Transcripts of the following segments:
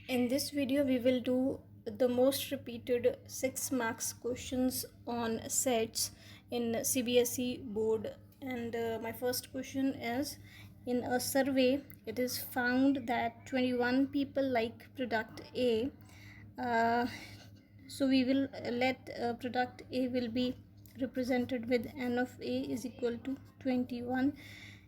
In this video, we will do the most repeated 6 marks questions on sets in CBSE board. And my first question is, in a survey, it is found that 21 people like product A. So we will let product A will be represented with n of A is equal to 21,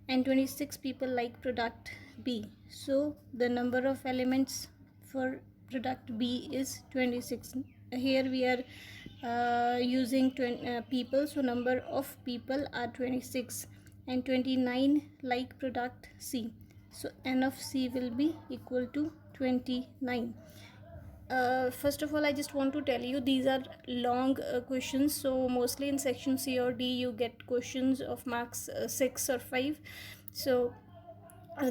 and 26 people like product B. So the number of elements for product B is 26. Here we are using people, so number of people are 26, and 29 like product C. So n of C will be equal to 29. First of all, I just want to tell you these are long questions, so mostly in section C or D you get questions of marks 6 or 5. So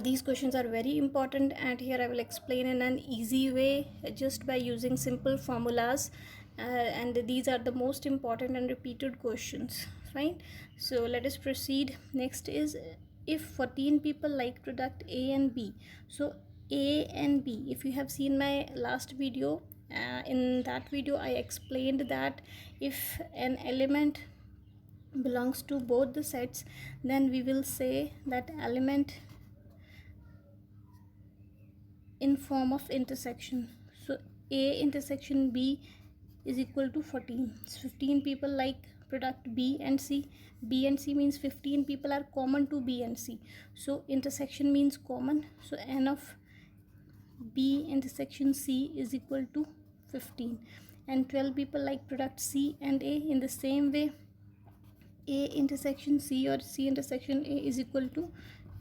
these questions are very important, and here I will explain in an easy way just by using simple formulas, and these are the most important and repeated questions. Fine, so let us proceed. Next is, if 14 people like product A and B, so A and B, if you have seen my last video, in that video I explained that if an element belongs to both the sets, then we will say that element in form of intersection. So A intersection B is equal to 14. So 15 people like product B and C. B and C means 15 people are common to B and C. So intersection means common. So n of B intersection C is equal to 15. And 12 people like product C and A. In the same way, A intersection C or C intersection A is equal to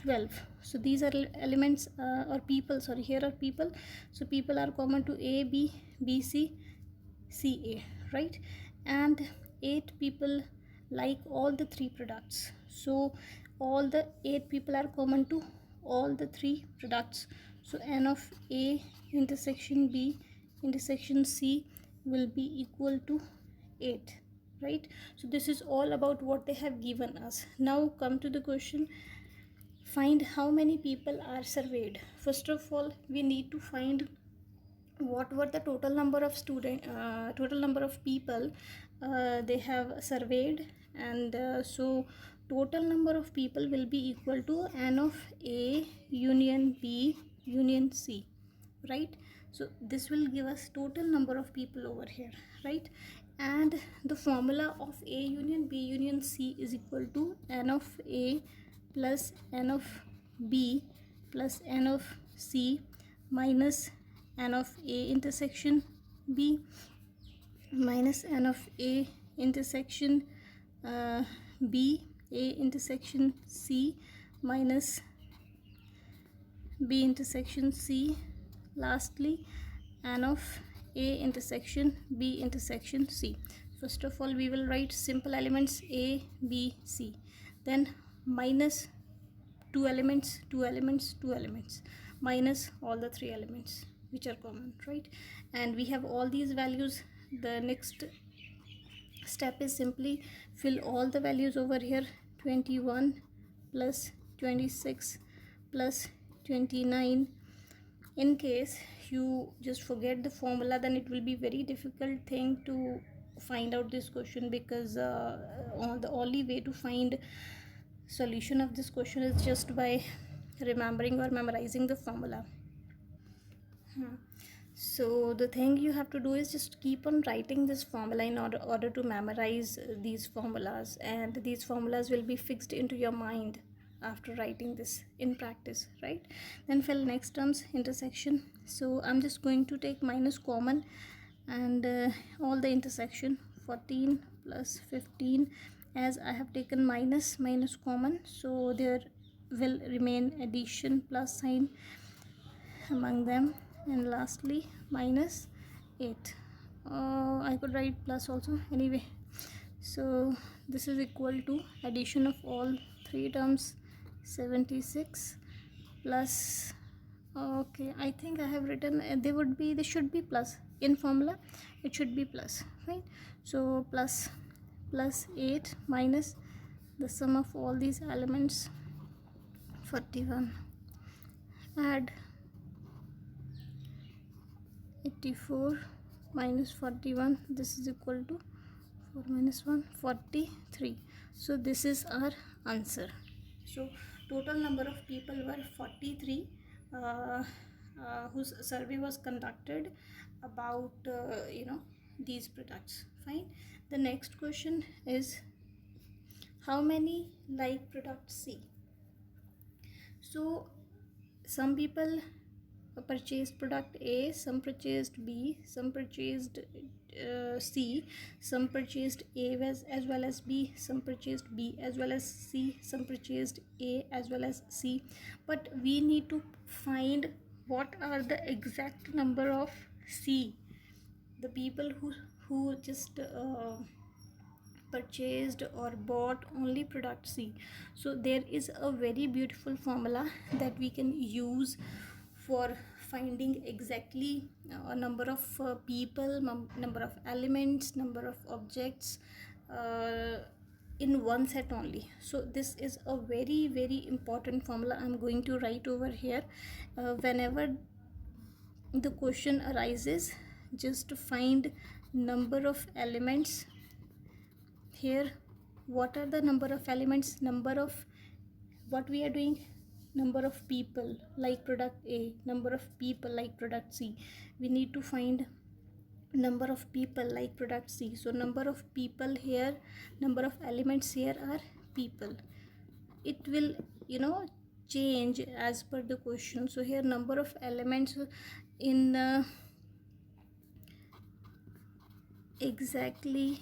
12. So these are elements or people, sorry, here are people. So people are common to A, B, B, C, C, A, right? And 8 people like all the 3 products. So all the 8 people are common to all the 3 products. So n of A intersection B intersection C will be equal to 8, right? So this is all about what they have given us. Now come to the question, find how many people are surveyed. First of all, we need to find what were the total number of total number of people they have surveyed, and so total number of people will be equal to n of A union B union C, right? So this will give us total number of people over here, right? And the formula of A union B union C is equal to n of A plus n of B plus n of C minus n of A intersection B minus n of A intersection B, A intersection C minus B intersection C, lastly n of A intersection B intersection C. First of all, we will write simple elements A, B, C, then minus 2 elements, 2 elements, 2 elements, minus all the 3 elements which are common, right? And we have all these values. The next step is simply fill all the values over here. 21 plus 26 plus 29. In case you just forget the formula, then it will be very difficult thing to find out this question, because the only way to find solution of this question is just by remembering or memorizing the formula. So the thing you have to do is just keep on writing this formula in order to memorize these formulas, and these formulas will be fixed into your mind after writing this in practice, right? Then fill next terms intersection. So I'm just going to take minus common, and all the intersection 14 plus 15, as I have taken minus common, so there will remain addition plus sign among them, and lastly minus 8. I could write plus also, anyway. So this is equal to addition of all 3 terms 76 plus, okay, I think I have written they should be plus in formula, it should be plus, right? So plus 8 minus the sum of all these elements 41, add 84 minus 41, this is equal to 4 minus 1, 43. So this is our answer. So total number of people were 43 whose survey was conducted about these products. Fine. The next question is, how many like product C? So some people purchased product A, some purchased B, some purchased C, some purchased A as well as B, some purchased B as well as C, some purchased A as well as C. But we need to find what are the exact number of C, the people who just purchased or bought only product C. So there is a very beautiful formula that we can use for finding exactly a number of people, number of elements, number of objects in one set only. So this is a very very important formula. I'm going to write over here. Whenever the question arises, just to find number of elements. Here, what are the number of elements? Number of what we are doing, number of people like product A, number of people like product C. We need to find number of people like product C. So number of people here, number of elements here are people. It will change as per the question. So here number of elements in exactly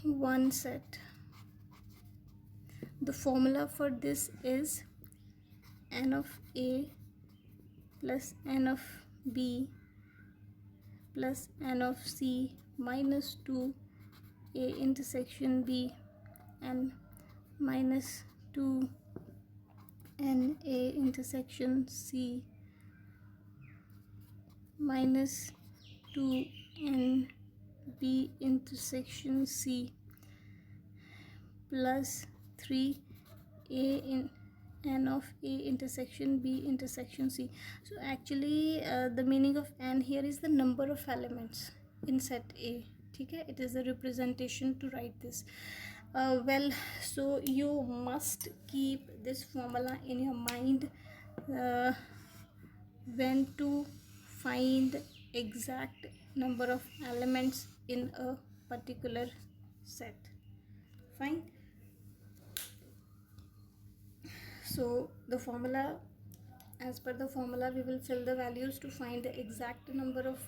one set. The formula for this is n of A plus n of B plus n of C minus 2 A intersection B and minus 2 n A intersection C minus 2 n B intersection C plus 3 A in n of A intersection B intersection C. So actually the meaning of n here is the number of elements in set A. Okay, it is a representation to write this. Well, so you must keep this formula in your mind when to find exact number of elements in a particular set. Fine. So the formula, as per the formula, we will fill the values to find the exact number of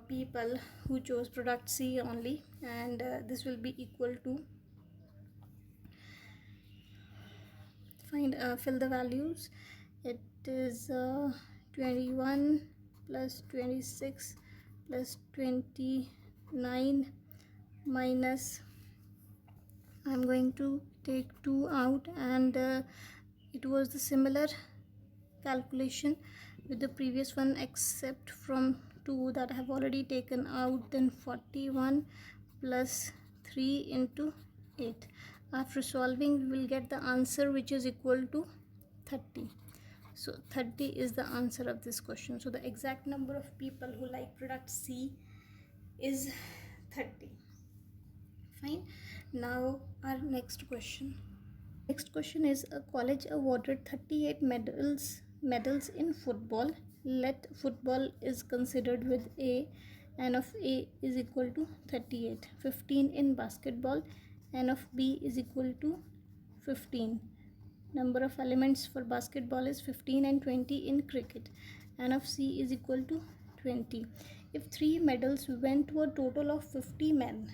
people who chose product C only, and this will be equal to, fill the values. It is 21 plus 26 plus 29 minus, I'm going to take 2 out, and it was the similar calculation with the previous one except from 2 that I have already taken out. Then 41 plus 3 into 8. After solving, we will get the answer which is equal to 30. So 30 is the answer of this question. So the exact number of people who like product C is 30. Fine. Now our next question. Next question is, a college awarded 38 medals in football. Let football is considered with A. N of A is equal to 38. 15 in basketball. N of B is equal to 15. Number of elements for basketball is 15 and 20 in cricket. N of C is equal to 20. If 3 medals went to a total of 50 men.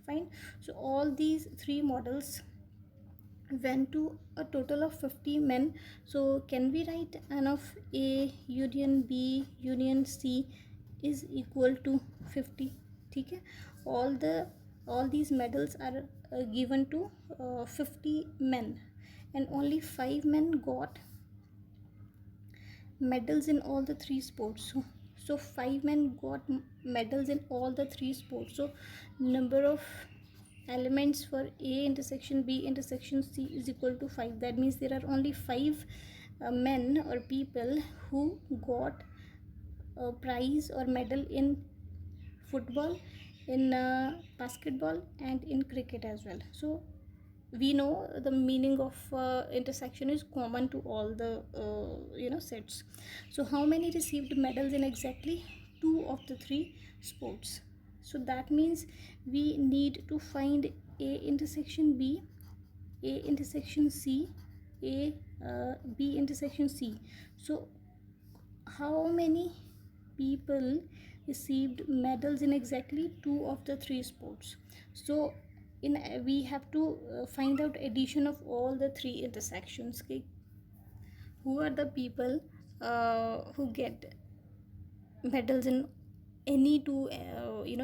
Fine. So all these 3 models went to a total of 50 men. So can we write N of A union B union C is equal to 50? Okay, all these medals are given to 50 men, and only 5 men got medals in all the 3 sports. So 5 men got medals in all the 3 sports. So number of elements for A intersection B intersection C is equal to 5. That means there are only 5 men or people who got a prize or medal in football, in basketball, and in cricket as well. So we know the meaning of intersection is common to all the sets. So how many received medals in exactly 2 of the 3 sports? So that means we need to find A intersection B, A intersection C, A B intersection C. So how many people received medals in exactly 2 of the 3 sports? So in we have to find out addition of all the 3 intersections. Okay, who are the people who get medals in any 2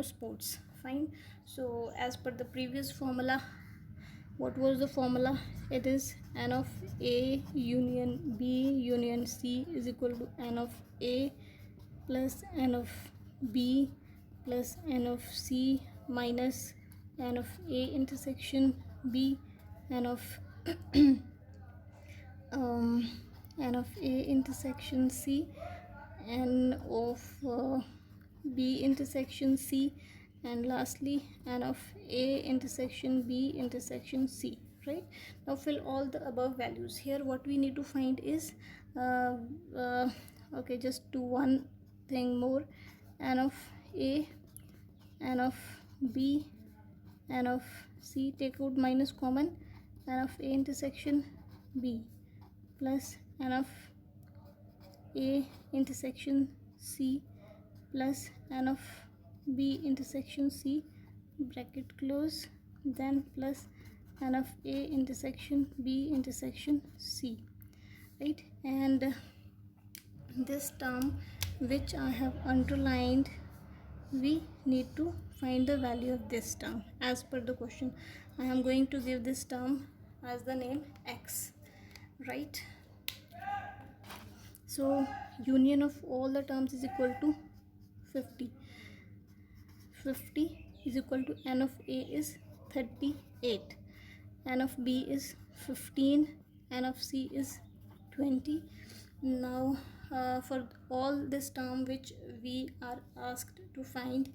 sports? Fine. So as per the previous formula, what was the formula? It is n of A union B union C is equal to n of A plus n of B plus n of C minus n of A intersection B, n of n of A intersection C, n of B intersection C, and lastly n of A intersection B intersection C. Right, now fill all the above values. Here what we need to find is okay, just do one thing more. N of A, n of B, n of C, take out minus common, n of A intersection B plus n of A intersection C plus n of B intersection C, bracket close, then plus n of A intersection B intersection C. Right, and this term which I have underlined, we need to find the value of this term. As per the question, I am going to give this term as the name x. Right, so union of all the terms is equal to 50. 50 is equal to n of A is 38, n of B is 15, n of C is 20. Now for all this term which we are asked to find,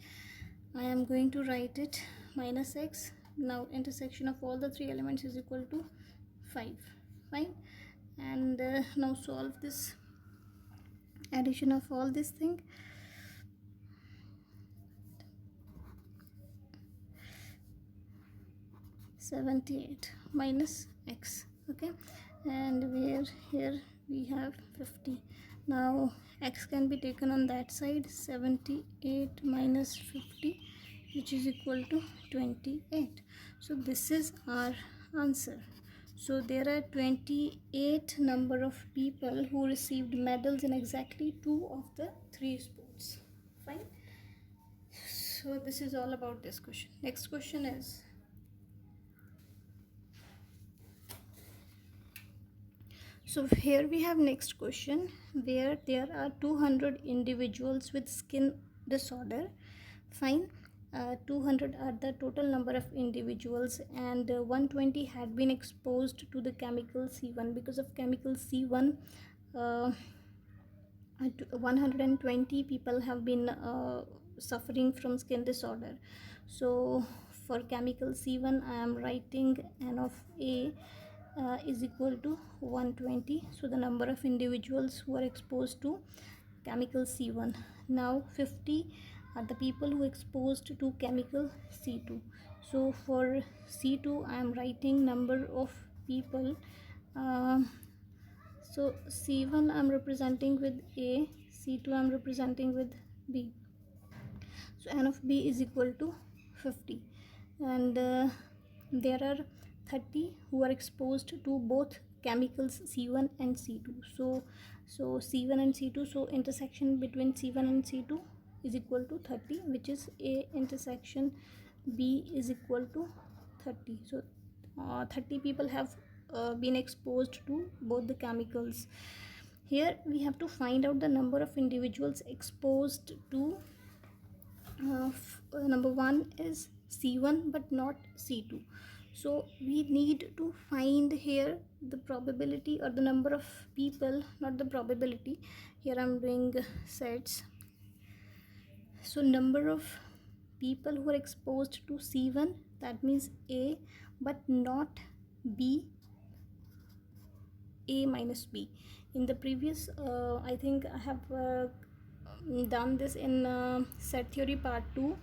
I am going to write it minus x. Now intersection of all the 3 elements is equal to 5. Fine, and now solve this addition of all this thing. $78 minus x. Okay, and where here we have 50. Now x can be taken on that side. 78 minus 50, which is equal to 28. So this is our answer. So there are 28 number of people who received medals in exactly 2 of the 3 sports. Fine. So this is all about this question. Next question is, so here we have next question, where there are 200 individuals with skin disorder. Fine, 200 are the total number of individuals, and 120 had been exposed to the chemical C1. Because of chemical C1, 120 people have been suffering from skin disorder. So for chemical C1, I am writing n of A is equal to 120. So the number of individuals who are exposed to chemical C1. Now 50 are the people who exposed to chemical C2. So for C2, I am writing number of people. So C1 I am representing with A, C2 I am representing with B. So n of B is equal to 50, and there are 30 who are exposed to both chemicals C1 and C2. So C1 and C2, so intersection between C1 and C2 is equal to 30, which is A intersection B is equal to 30. So 30 people have been exposed to both the chemicals. Here we have to find out the number of individuals exposed to number 1 is C1 but not C2. So we need to find here the probability or the number of people, not the probability. Here I'm doing sets. So number of people who are exposed to C1, that means A but not B, A minus B. In the previous I think I have done this in set theory part 2,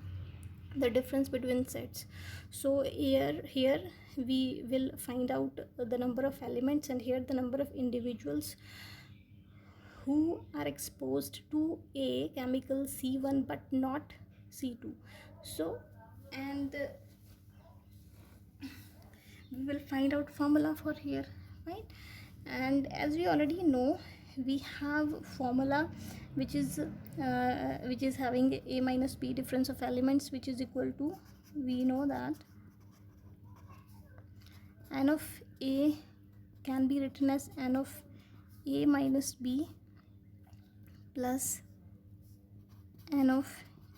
the difference between sets. So here we will find out the number of elements, and here the number of individuals who are exposed to a chemical C1 but not C2. So, and we will find out formula for here, right? And as we already know, we have formula which is having a minus b difference of elements, which is equal to, we know that n of a can be written as n of a minus b plus n of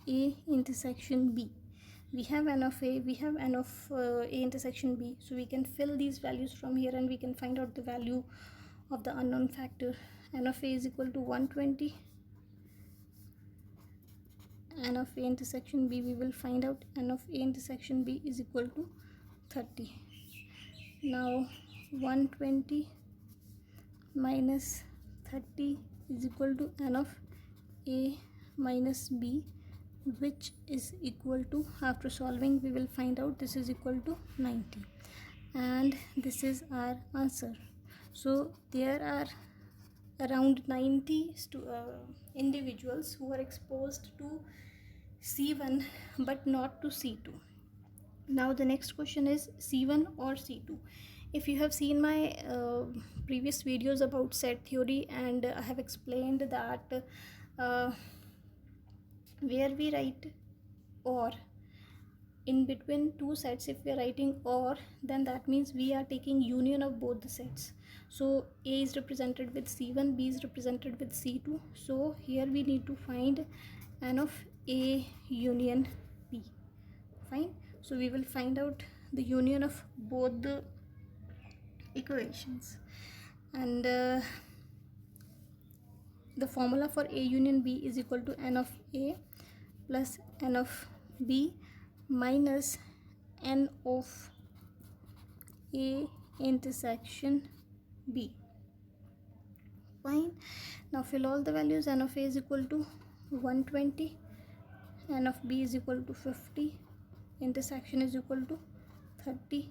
a intersection b. We have n of a, we have n of a intersection b, so we can fill these values from here and we can find out the value of the unknown factor. N of a is equal to 120. N of a intersection b, we will find out n of a intersection b is equal to 30. Now 120 minus 30 is equal to n of a minus b, which is equal to, after solving we will find out this is equal to 90, and this is our answer. So there are around 90 individuals who are exposed to C1 but not to C2. Now the next question is C1 or C2. If you have seen my previous videos about set theory, and I have explained that where we write or in between two sets, if we are writing or, then that means we are taking union of both the sets. So A is represented with C1, B is represented with C2. So here we need to find n of A union B. Fine. So we will find out the union of both the equations, and the formula for A union B is equal to n of A plus n of B minus n of A intersection B. Fine. Now fill all the values. N of A is equal to 120, n of B is equal to 50, intersection is equal to 30.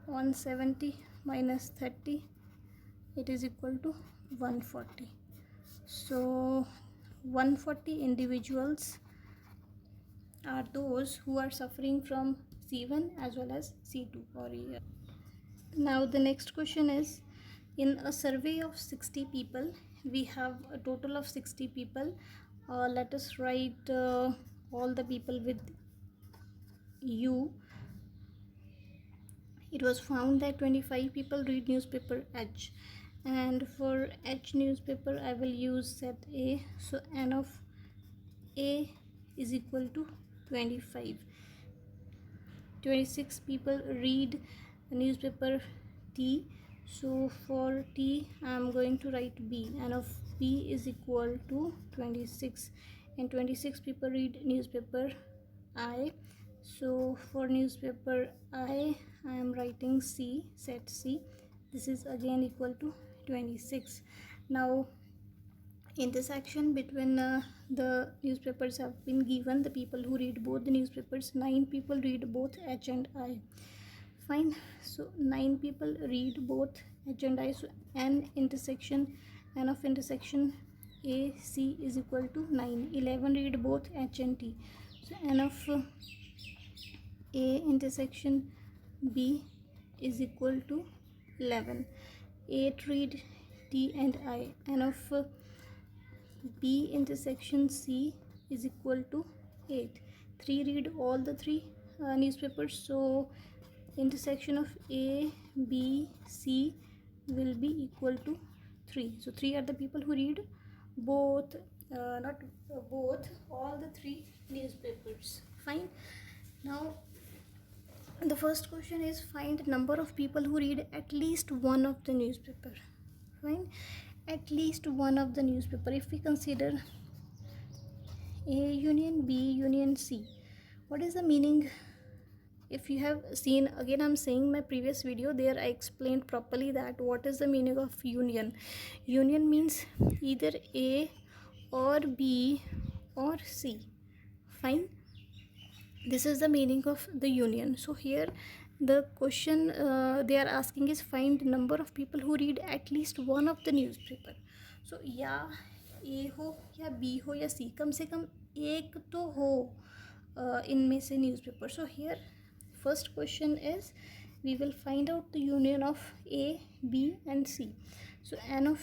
170 minus 30, it is equal to 140. So 140 individuals are those who are suffering from C1 as well as C2 or E. Now the next question is, in a survey of 60 people, we have a total of 60 people. Let us write all the people with U. It was found that 25 people read newspaper H, and for H newspaper I will use set A. So n of A is equal to 25. 26 people read newspaper T, so for T I am going to write B. N of B is equal to 26, and 26 people read newspaper I. So for newspaper I am writing C, set C. This is again equal to 26. Now intersection between the newspapers have been given. The people who read both the newspapers, 9 people read both H and I. Fine. So 9 people read both H and I. So n of intersection A C is equal to 9. 11 read both H and T. So n of A intersection B is equal to 11. 8 read T and I. N of B intersection C is equal to 8. 3 read all the 3 newspapers. So intersection of A, B, C will be equal to 3. So 3 are the people who read both, not both, all the 3 newspapers. Fine. Now The first question is find number of people who read at least one of the newspaper. Fine, at least one of the newspaper. If we consider A union B union C, what is the meaning? If you have seen, again I'm saying my previous video, there I explained properly that what is the meaning of union. Union means either A or B or C. Fine, this is the meaning of the union. So here the question they are asking is find number of people who read at least one of the newspaper. So या A हो या B हो या C, कम से कम एक तो हो इनमें से newspaper. So here first question is we will find out the union of A, B and C. So n of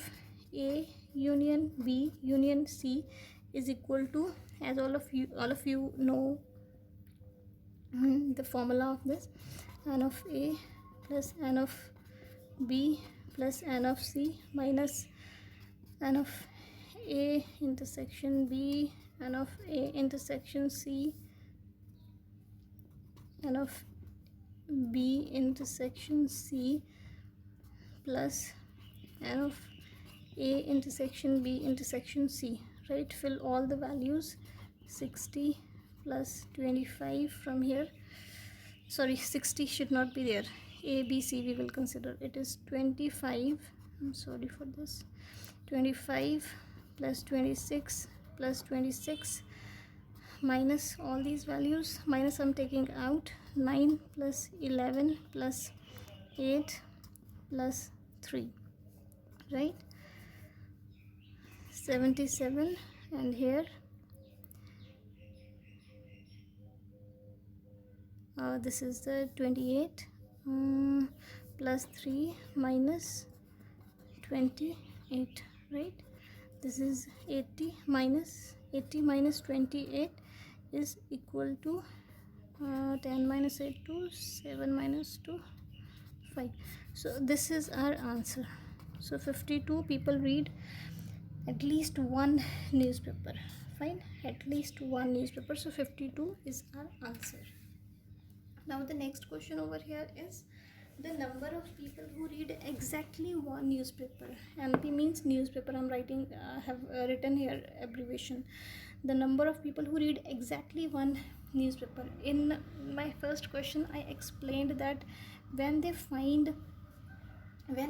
A union B union C is equal to, as all of you know the formula of this, n of A plus n of B plus n of C minus n of A intersection B, n of A intersection C, n of B intersection C plus n of A intersection B intersection C. Right, fill all the values. 60 plus 25 from here, sorry 60 should not be there, A B C we will consider. It is 25, I'm sorry for this, 25 plus 26 plus 26 minus all these values, minus I'm taking out, 9 plus 11 plus 8 plus 3, right, 77. And here this is the 28 plus 3 minus 28, right, this is 80 minus 28 is equal to 10 minus 8 to 7 minus 2 5. So this is our answer. So 52 people read at least one newspaper. Fine, at least one newspaper. So 52 is our answer. Now the next question over here is the number of people who read exactly one newspaper. NP means newspaper. I'm writing have written here abbreviation. The number of people who read exactly one newspaper. In my first question I explained that when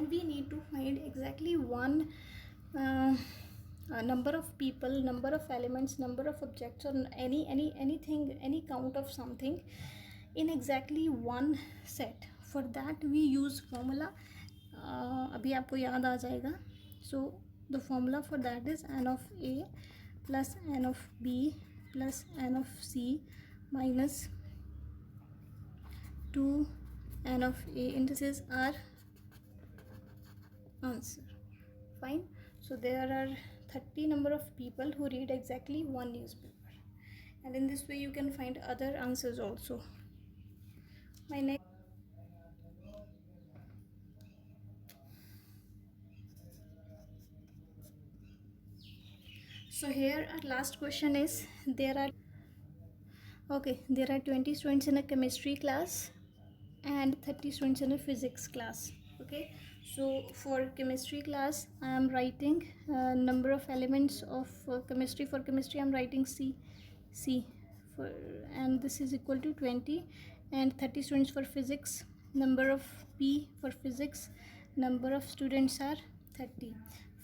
we need to find exactly one number of people, number of elements, number of objects, or anything, any count of something in exactly one set, for that we use formula. अभी आपको याद आ जाएगा. So the formula for that is n of A plus n of B plus n of C minus 2 n of A, and this is our answer. Fine. So there are 30 number of people who read exactly one newspaper, and in this way you can find other answers also. My next, so here our last question is there are 20 students in a chemistry class and 30 students in a physics class. Okay, so for chemistry class I am writing number of elements of chemistry. For chemistry I am writing C for, and this is equal to 20, and 30 students for physics. Number of P for physics, number of students are 30.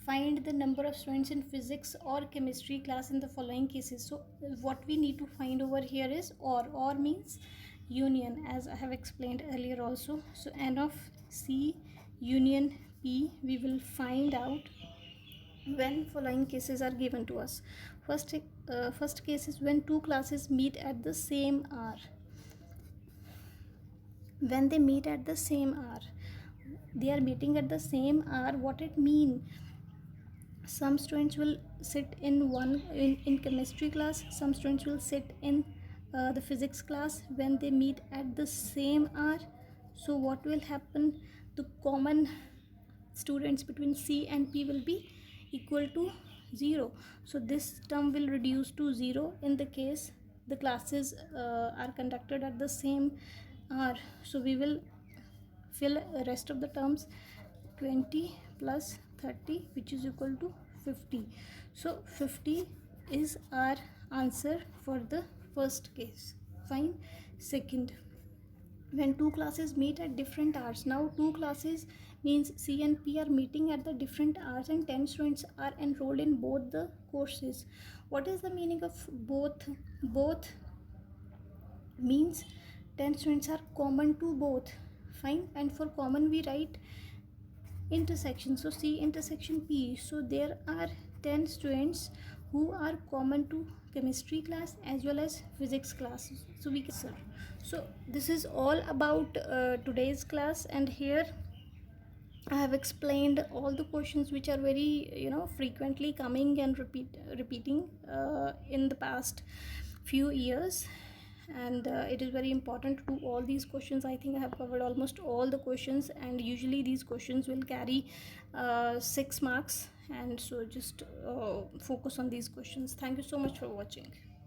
Find the number of students in physics or chemistry class in the following cases. So what we need to find over here is or means union, as I have explained earlier also. So n of C union P we will find out when following cases are given to us. First case is when two classes meet at the same hour. When they meet at the same hour, they are meeting at the same hour. What it mean? Some students will sit in chemistry class, some students will sit in the physics class. When they meet at the same hour, so what will happen? The common students between C and P will be equal to 0. So this term will reduce to 0 in the case the classes are conducted at the same r, so we will fill rest of the terms. 20 plus 30, which is equal to 50. So 50 is our answer for the first case. Fine. Second, when two classes meet at different hours. Now two classes means C and P are meeting at the different hours, and 10 students are enrolled in both the courses. What is the meaning of both? Both means 10 students are common to both. Fine. And for common we write intersection, so C intersection P. So there are 10 students who are common to chemistry class as well as physics class, so we can sir. So this is all about today's class, and here I have explained all the questions which are very frequently coming and repeating in the past few years, and it is very important to do all these questions. I think I have covered almost all the questions, and usually these questions will carry 6 marks, and so just focus on these questions. Thank you so much for watching.